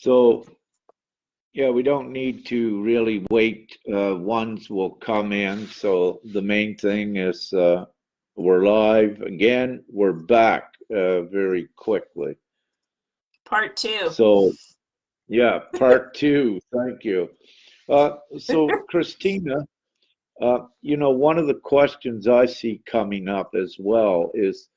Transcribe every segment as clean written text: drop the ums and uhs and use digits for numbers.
So, yeah, we don't need to really wait. Ones will come in. So the main thing is we're live again. We're back very quickly. Part 2. So, yeah, part 2. Thank you. So, Christina, one of the questions I see coming up as well is,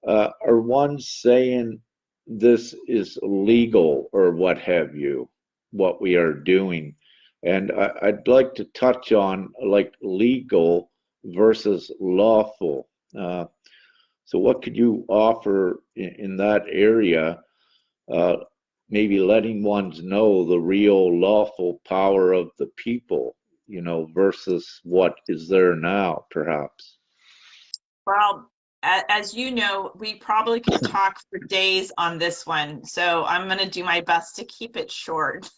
are ones saying this is legal or what have you, what we are doing? And I'd like to touch on like legal versus lawful. So what could you offer in that area? Maybe letting ones know the real lawful power of the people, versus what is there now, perhaps. Well, as you know, we probably could talk for days on this one, so I'm going to do my best to keep it short.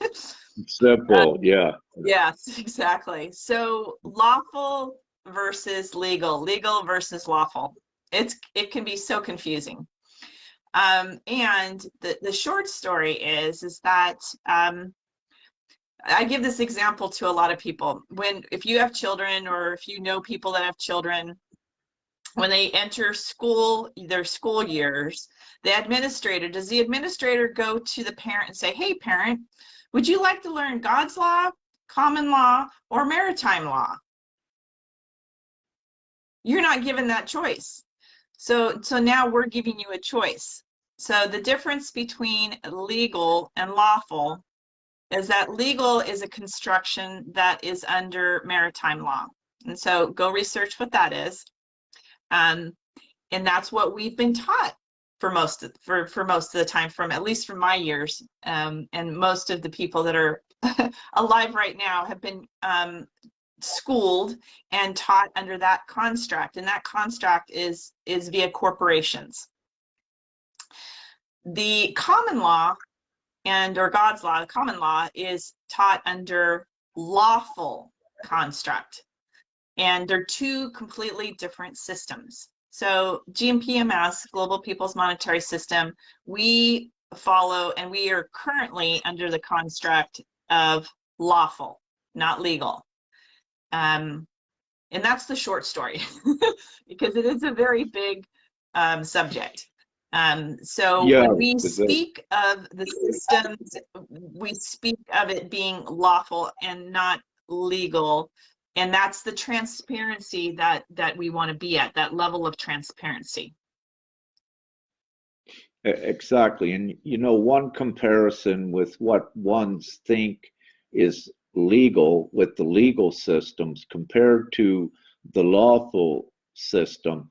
Simple, yeah. Yes, exactly. So lawful versus legal, legal versus lawful. It can be so confusing. And the short story is that I give this example to a lot of people. If you have children, or if you know people that have children, when they enter school, their school years, does the administrator go to the parent and say, hey parent, would you like to learn God's law, common law, or maritime law? You're not given that choice. So now we're giving you a choice. So the difference between legal and lawful is that legal is a construction that is under maritime law. And so go research what that is. And that's what we've been taught for most of the time, at least from my years. And most of the people that are alive right now have been schooled and taught under that construct. And that construct is via corporations. The common law or God's law, the common law, is taught under lawful construct. And they're two completely different systems. So gpms, Global People's Monetary System, we follow, and we are currently under the construct of lawful, not legal. And that's the short story, because it is a very big subject. So Yeah, when we speak of the systems, we speak of it being lawful and not legal. And that's the transparency that we want to be at, that level of transparency. Exactly. And one comparison with what ones think is legal with the legal systems compared to the lawful system.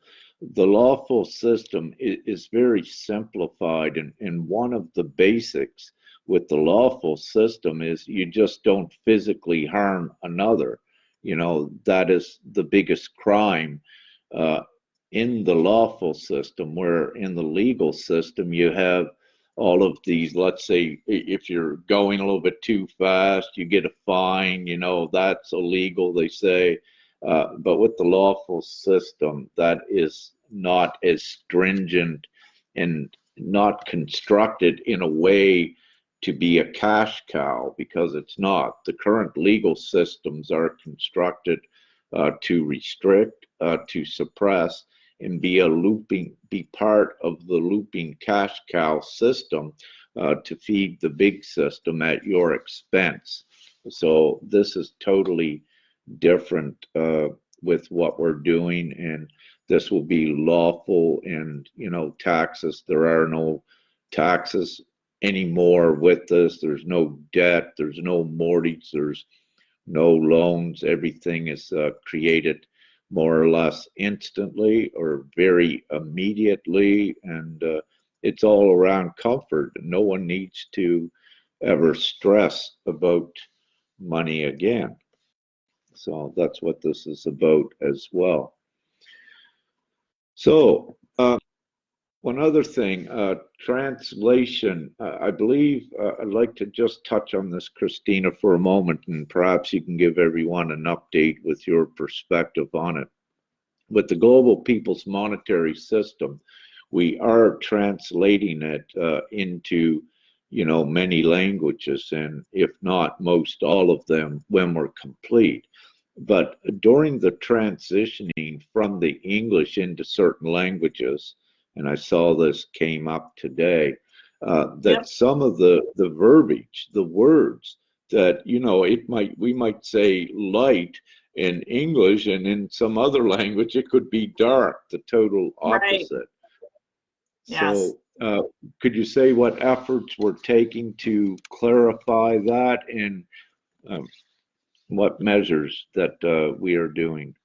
The lawful system is very simplified, and one of the basics with the lawful system is you just don't physically harm another. That is the biggest crime in the lawful system, where in the legal system you have all of these. Let's say if you're going a little bit too fast, you get a fine, that's illegal, they say. But with the lawful system, that is not as stringent and not constructed in a way to be a cash cow, because it's not. The current legal systems are constructed to restrict, to suppress, and be part of the looping cash cow system to feed the big system at your expense. So this is totally different with what we're doing, and this will be lawful. And taxes, there are no taxes anymore with this. There's no debt, there's no mortgage, there's no loans. Everything is created more or less instantly or very immediately, and it's all around comfort. No one needs to ever stress about money again. So that's what this is about as well. So one other thing, translation. I believe I'd like to just touch on this, Christina, for a moment, and perhaps you can give everyone an update with your perspective on it. With the Global People's Monetary System, we are translating it into many languages, and if not most all of them when we're complete. But during the transitioning from the English into certain languages, and I saw this came up today, that some of the verbiage, the words that, we might say light in English, and in some other language it could be dark, the total opposite. Right. Yes. So could you say what efforts we're taking to clarify that, and what measures that we are doing?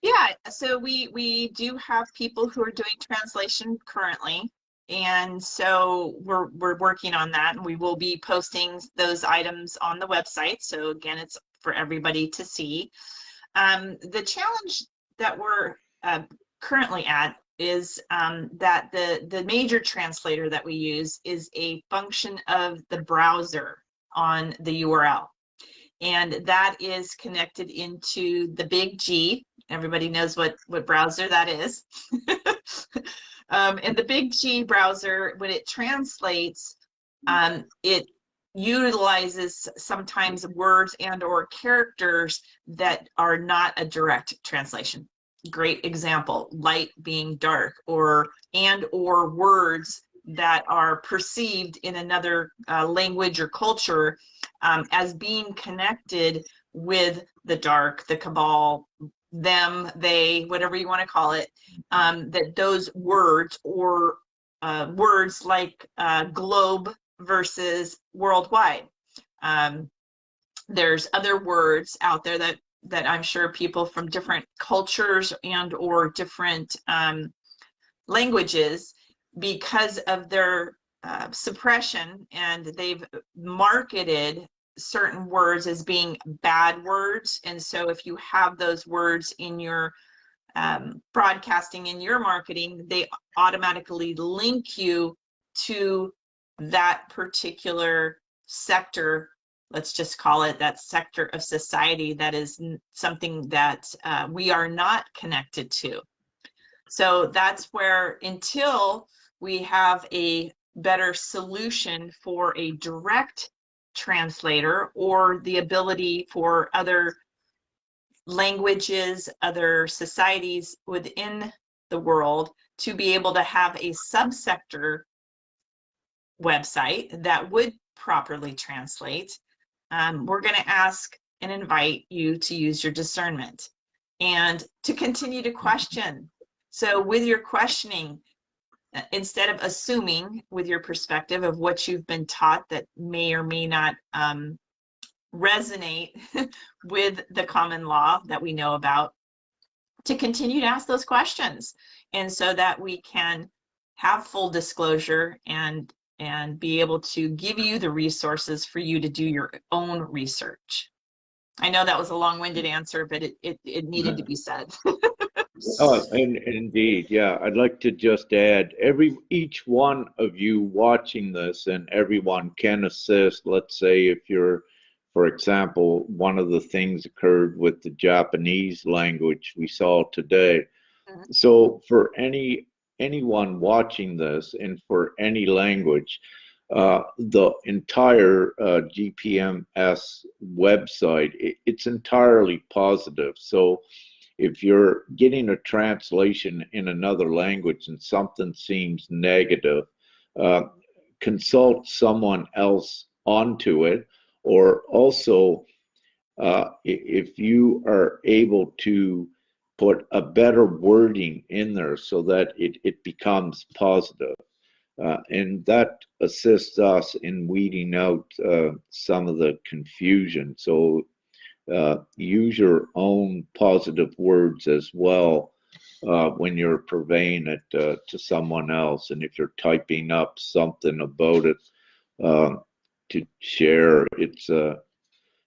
Yeah, so we do have people who are doing translation currently, and so we're working on that, and we will be posting those items on the website. So again, it's for everybody to see. The challenge that we're currently at is that the major translator that we use is a function of the browser on the URL. And that is connected into the big G. Everybody knows what browser that is. And the big G browser, when it translates, it utilizes sometimes words and or characters that are not a direct translation. Great example, light being dark, or words that are perceived in another language or culture as being connected with the dark, the cabal, them, they, whatever you want to call it, that those words, or words like globe versus worldwide. There's other words out there that I'm sure people from different cultures and or different languages, because of their suppression, and they've marketed certain words as being bad words. And so if you have those words in your broadcasting, in your marketing, they automatically link you to that particular sector. Let's just call it that sector of society that is something that we are not connected to. So that's where, until we have a better solution for a direct translator, or the ability for other languages, other societies within the world to be able to have a subsector website that would properly translate, we're going to ask and invite you to use your discernment and to continue to question. So with your questioning, instead of assuming with your perspective of what you've been taught that may or may not resonate with the common law that we know about, to continue to ask those questions, and so that we can have full disclosure and be able to give you the resources for you to do your own research. I know that was a long-winded answer, but it needed to be said. And indeed, yeah. I'd like to just add, each one of you watching this, and everyone can assist. Let's say if you're, for example, one of the things occurred with the Japanese language we saw today. So for anyone watching this, and for any language, the entire GPMS website, it's entirely positive. So if you're getting a translation in another language and something seems negative, consult someone else onto it. Or also, if you are able to put a better wording in there so that it becomes positive. And that assists us in weeding out some of the confusion. So use your own positive words as well when you're purveying it to someone else. And if you're typing up something about it to share,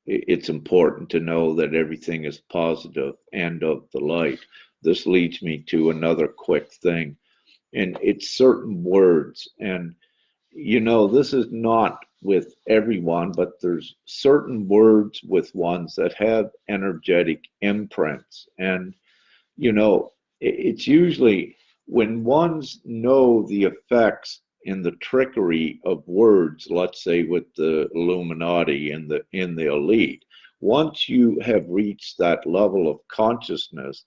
it's important to know that everything is positive and of the light. This leads me to another quick thing, and it's certain words. And this is not with everyone, but there's certain words with ones that have energetic imprints. And it's usually when ones know the effects in the trickery of words, let's say with the Illuminati and in the elite. Once you have reached that level of consciousness,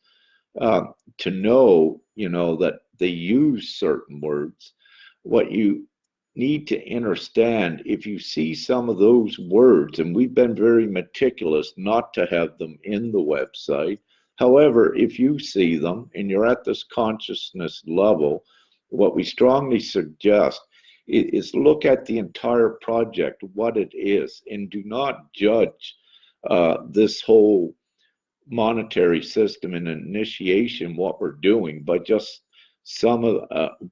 to know, that they use certain words, what you need to understand, if you see some of those words, and we've been very meticulous not to have them in the website. However, if you see them and you're at this consciousness level, what we strongly suggest is look at the entire project, what it is, and do not judge this whole monetary system and initiation, what we're doing, by just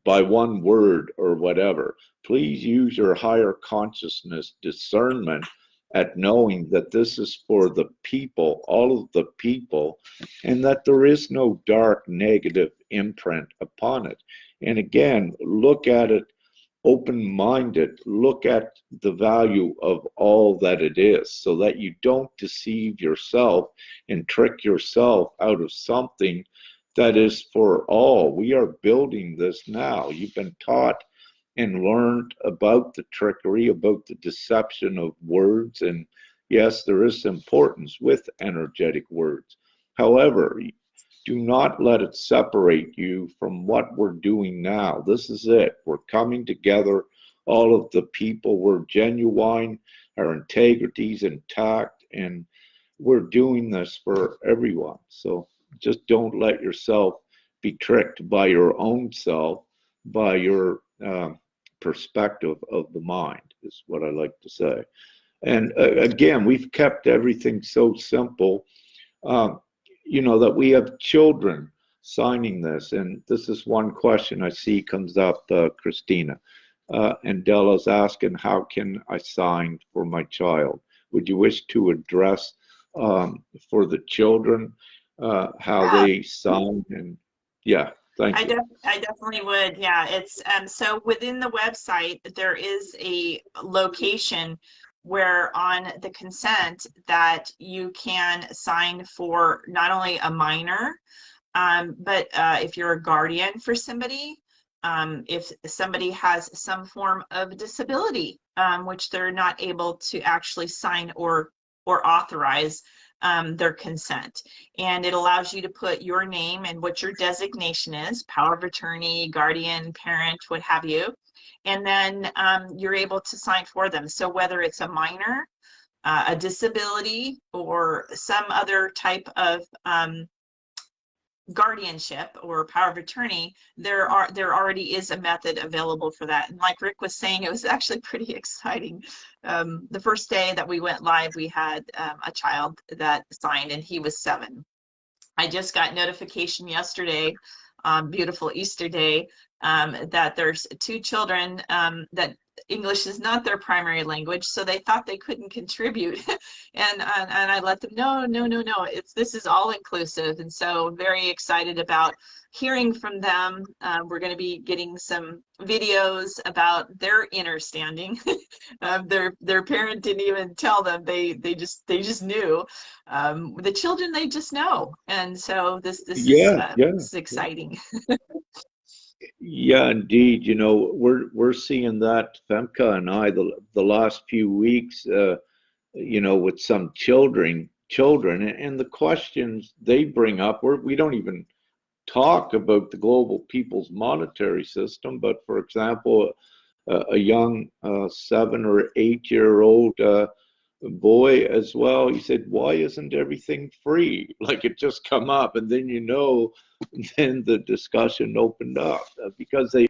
by one word or whatever. Please use your higher consciousness discernment at knowing that this is for the people, all of the people, and that there is no dark negative imprint upon it. And again, look at it open-minded, look at the value of all that it is, so that you don't deceive yourself and trick yourself out of something that is for all. We are building this now. You've been taught and learned about the trickery, about the deception of words, and yes, there is importance with energetic words. However, do not let it separate you from what we're doing now. This is it. We're coming together, all of the people. We're genuine, our integrity's intact, and we're doing this for everyone. So just don't let yourself be tricked by your own self, by your perspective of the mind, is what I like to say. And again, we've kept everything so simple. That we have children signing this, and this is one question I see comes up, Christina. And Della's asking, how can I sign for my child? Would you wish to address for the children how they sign? And yeah, thank you. I definitely would. Yeah, it's so within the website there is a location where on the consent that you can sign for not only a minor, but if you're a guardian for somebody, if somebody has some form of disability, which they're not able to actually sign or authorize their consent. And it allows you to put your name and what your designation is, power of attorney, guardian, parent, what have you. And then you're able to sign for them. So whether it's a minor, a disability, or some other type of guardianship or power of attorney, there already is a method available for that. And like Rick was saying, it was actually pretty exciting. The first day that we went live, we had a child that signed, and he was 7. I just got notification yesterday, beautiful Easter day, that there's 2 children that English is not their primary language, so they thought they couldn't contribute. and I let them know, no, this is all inclusive. And so very excited about hearing from them. We're going to be getting some videos about their understanding. Their parent didn't even tell them, they just knew. The children, they just know. And so this is exciting. Yeah, indeed. We're seeing that, Femke and I, the last few weeks, with some children, and the questions they bring up, we don't even talk about the global people's monetary system. But for example, a young 7 or 8-year-old boy as well, he said, why isn't everything free? Like, it just come up, and then then the discussion opened up, because they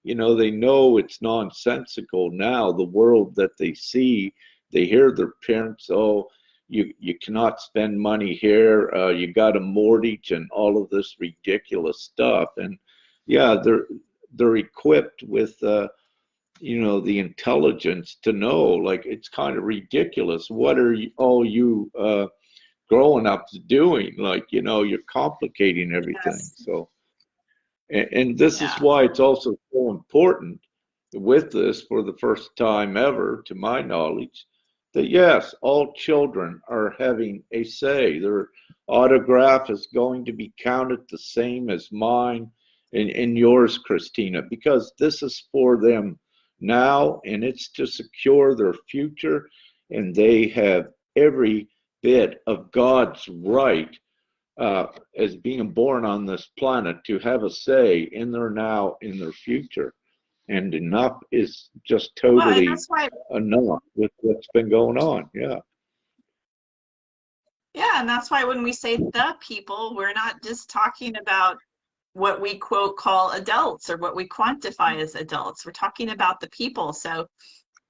know it's nonsensical now, the world that they see. They hear their parents, oh, you cannot spend money here, you got a mortgage, and all of this ridiculous stuff. And yeah, they're equipped with the intelligence to know, like, it's kind of ridiculous. What are you grown ups doing? Like, you're complicating everything. Yes. So, and this is why it's also so important with this, for the first time ever, to my knowledge, that yes, all children are having a say. Their autograph is going to be counted the same as mine, and yours, Christina, because this is for them now, and it's to secure their future, and they have every bit of God's right as being born on this planet to have a say in their now, in their future. And enough is just Well, and totally that's why, enough with what's been going on. Yeah. yeah, and that's why when we say the people, we're not just talking about what we quote call adults or what we quantify as adults. We're talking about the people. So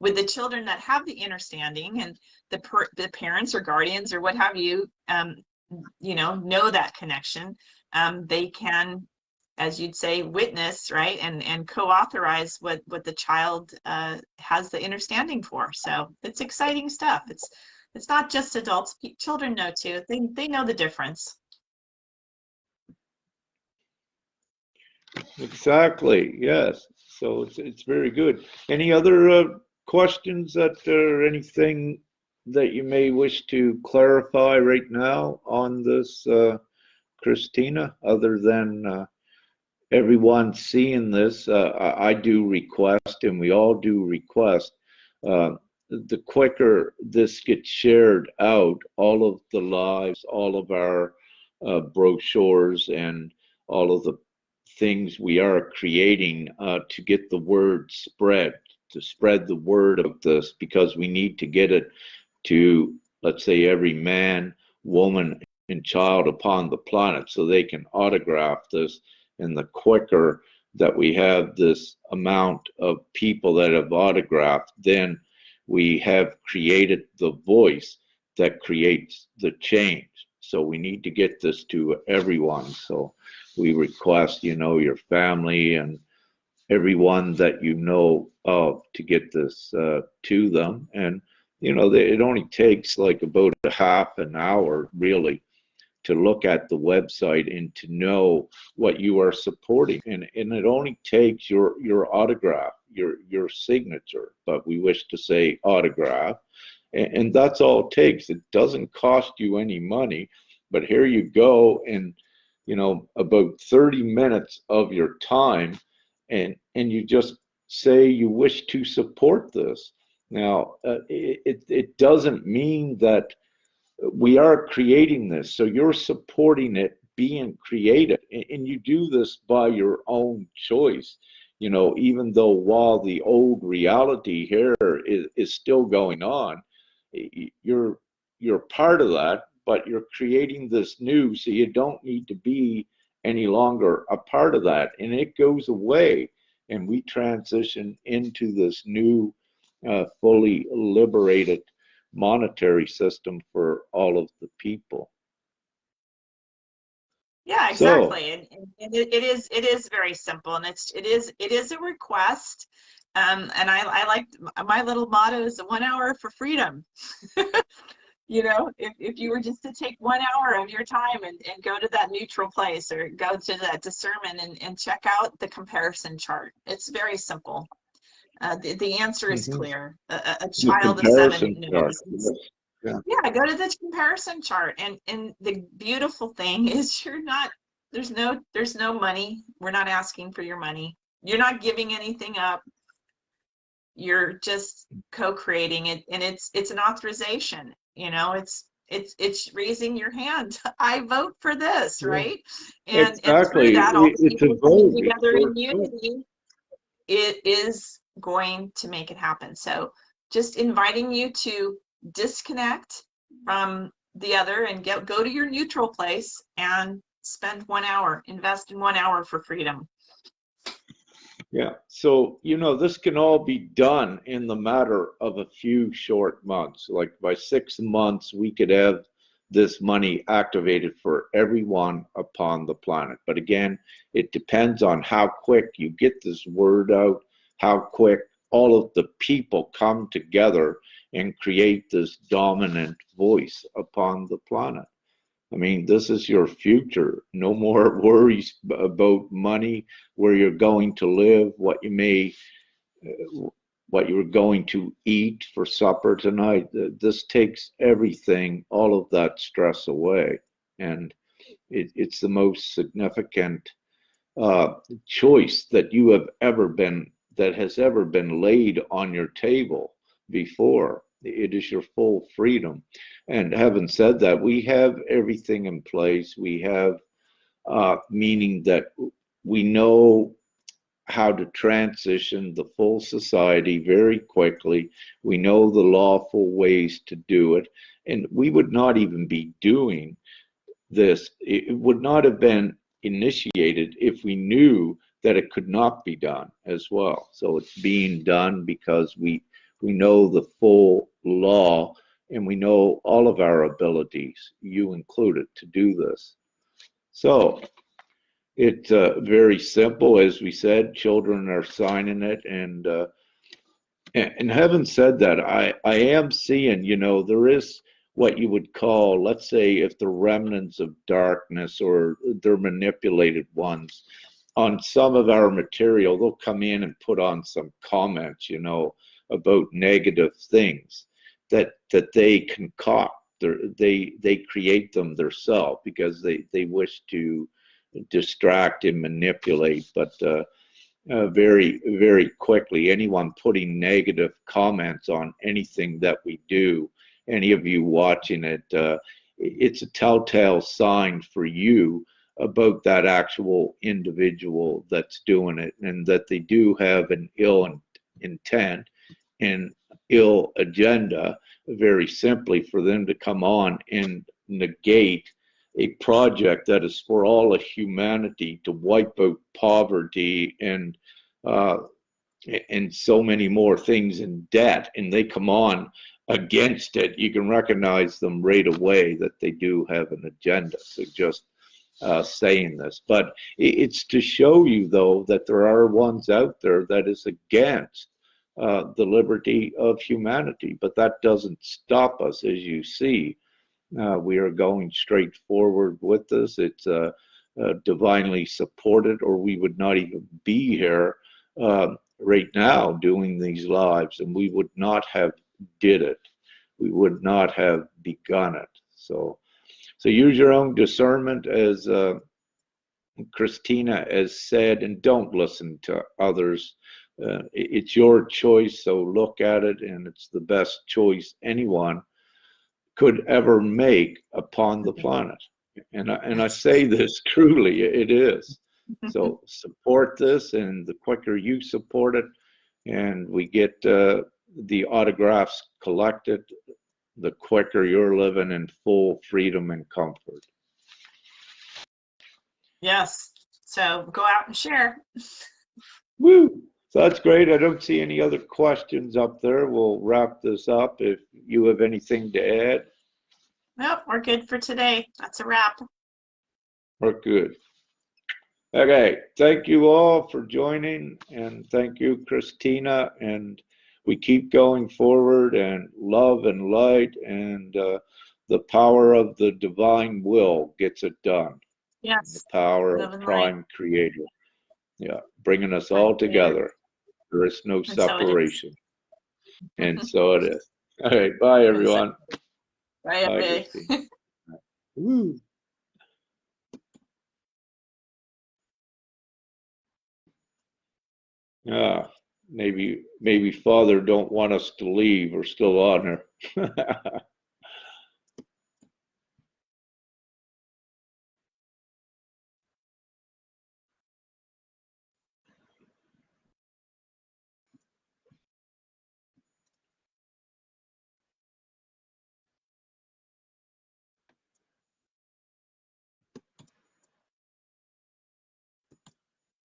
with the children that have the understanding and the parents or guardians or what have you, know that connection, they can, as you'd say, witness, right, and co-authorize what the child has the understanding for. So it's exciting stuff. It's not just adults. Children know too. They know the difference. Exactly. Yes. So it's very good. Any other questions or anything that you may wish to clarify right now on this, Christina, other than everyone seeing this? I do request, and we all do request, the quicker this gets shared out, all of the lives, all of our brochures, and all of the things we are creating to get the word spread, to spread the word of this, because we need to get it to, let's say, every man, woman, and child upon the planet so they can autograph this. And the quicker that we have this amount of people that have autographed, then we have created the voice that creates the change. So we need to get this to everyone. So we request, your family and everyone that you know of to get this to them. And, it only takes like about a half an hour, really, to look at the website and to know what you are supporting. And it only takes your autograph, your signature, but we wish to say autograph. And that's all it takes. It doesn't cost you any money, but here you go, and about 30 minutes of your time, and you just say you wish to support this. Now, it doesn't mean that we are creating this, so you're supporting it being created, and you do this by your own choice. Even though while the old reality here is still going on, you're part of that, but you're creating this new, so you don't need to be any longer a part of that, and it goes away, and we transition into this new, fully liberated monetary system for all of the people. Yeah, exactly. And it is very simple, and it is a request. And I like, my little motto is 1 hour for freedom. If you were just to take 1 hour of your time and go to that neutral place or go to that discernment and check out the comparison chart. It's very simple. The answer is clear. A child of 7 knows. Yeah, go to the comparison chart. And the beautiful thing is there's no money. We're not asking for your money. You're not giving anything up. You're just co-creating it, and it's an authorization. It's raising your hand. I vote for this, right? And exactly. And through that, all the people coming together in unity, unity, it is going to make it happen. So just inviting you to disconnect from the other and go to your neutral place and spend 1 hour, invest in 1 hour for freedom. Yeah, so this can all be done in the matter of a few short months. Like by 6 months, we could have this money activated for everyone upon the planet. But again, it depends on how quick you get this word out, how quick all of the people come together and create this dominant voice upon the planet. I mean, this is your future. No more worries about money, where you're going to live, what you're going to eat for supper tonight. This takes everything, all of that stress away. And it's the most significant choice that you have ever been, that has ever been laid on your table before. It is your full freedom. And having said that, we have everything in place. We have, meaning that we know how to transition the full society very quickly. We know the lawful ways to do it. And we would not even be doing this. It would not have been initiated if we knew that it could not be done as well. So it's being done because we know the full law, and we know all of our abilities, you included, to do this. So it's very simple, as we said. Children are signing it, and having said that, I am seeing, you know, there is what you would call, let's say, if the remnants of darkness or they're manipulated ones on some of our material, they'll come in and put on some comments, you know, about negative things that they concoct. They create them themselves because they wish to distract and manipulate. But very, very quickly, anyone putting negative comments on anything that we do, any of you watching it, it's a telltale sign for you about that actual individual that's doing it, and that they do have an ill intent and ill agenda, very simply, for them to come on and negate a project that is for all of humanity, to wipe out poverty and so many more things, in debt, and they come on against it. You can recognize them right away that they do have an agenda. So just saying this, but it's to show you, though, that there are ones out there that is against the liberty of humanity. But that doesn't stop us, as you see. We are going straight forward with this. It's divinely supported, or we would not even be here right now doing these lives, and we would not have did it. We would not have begun it. So use your own discernment, as Christina has said, and don't listen to others. It's your choice, so look at it, and it's the best choice anyone could ever make upon the planet. And I say this truly, it is. So support this, and the quicker you support it and we get the autographs collected, the quicker you're living in full freedom and comfort. Yes. So go out and share. Woo! So that's great. I don't see any other questions up there. We'll wrap this up. If you have anything to add. Nope, we're good for today. That's a wrap. We're good. Okay, thank you all for joining, and thank you, Christina. And we keep going forward, and love and light and the power of the divine will gets it done. Yes. The power Love of and Prime light. Creator. Yeah, bringing us Prime all Creator. together. There is no And so it is. separation. And so it is. All right, bye, everyone. Bye, everybody. Woo. Maybe Father don't want us to leave. We're still on her.